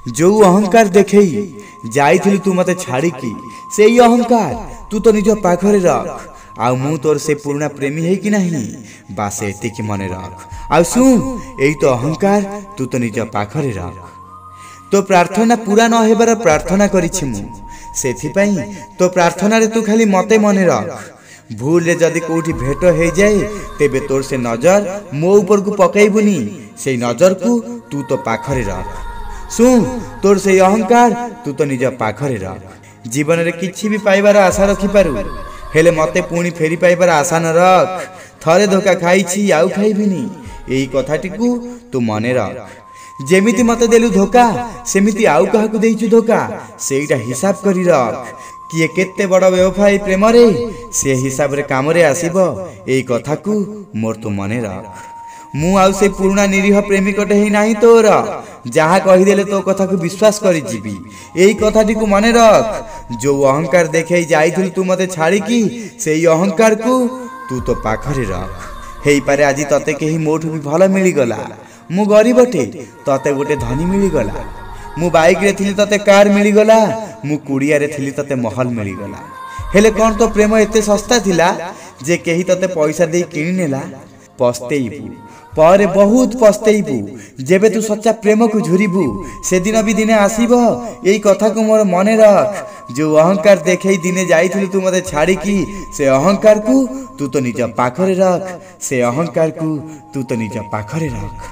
जो अहंकार देखई जाइथिलु तू मते छाड़िकी सेई अहंकार तू तो निज पाखरे रख। आउ मु तोर से पुराना प्रेमी है कि नहीं बास एतिकी मने रख। आउ सुन एई तो अहंकार तू तो निज पाखरे रख। तो प्रार्थना पूरा न हेबार प्रार्थना करिछि मु सेथिपई तो प्रार्थना रे तू खाली मते मने रख। भूल रे जदि कोठी भेट हो जाए तेबे तोर से नजर मो ऊपर को पकईबुनी से नजर को तू तो पाखरे रख। सुन तोर से अहंकार तू तो निज पाखरे रख। जीवन रे किछि भी पाइबार आशा रखि पारु हेले मते पुणी फेरी पाइबार आशा न रख। थरे धोखा खाइछि आउ खाइबिनी एई कथाटी को तू मने रख। जेमिति मते देलु धोखा सेमिति आउ काहाकु देइछु धोखा सेइटा हिसाब करी रख। किए केते बड़ व्यवसायी प्रेम रे से हिसाब रे काम रे आसीबो एई कथा को मोर तू मने रख। मु आउ से पुराना निरीह प्रेमिकटे ही नाही तोर जहा कहि देले तो कथा को विश्वास करि जीवी एई कथाटी को मने रख। जो अहंकार देखे जाइथिल तू मते छाड़ी की सेई अहंकार को तू तो पाखरे रख। हेई पारे आजि तते केही मोठु भी भल मिली गला। मु गरीबटे तते गोटे धनी मिली गला। मु बाइक रे थिली तते कार मिली गला। मु कुड़िया रे थिली तते महल मिली गला। हेले कोन तो प्रेम एते सस्ता थिला जे केही तते पैसा दे किनि नेला। पस्तेइबू पर बहुत पस्तेइबू जेबे तू सच्चा प्रेम को झुरीबू से दिन भी दिने आसीबो एई कथा को मोर मने रख। जो अहंकार देखे दिने जाइथिलु तू मते छाड़ी की से अहंकार को तू तो निज पाखरे रख। से अहंकार को तू तो निज पाखरे रख।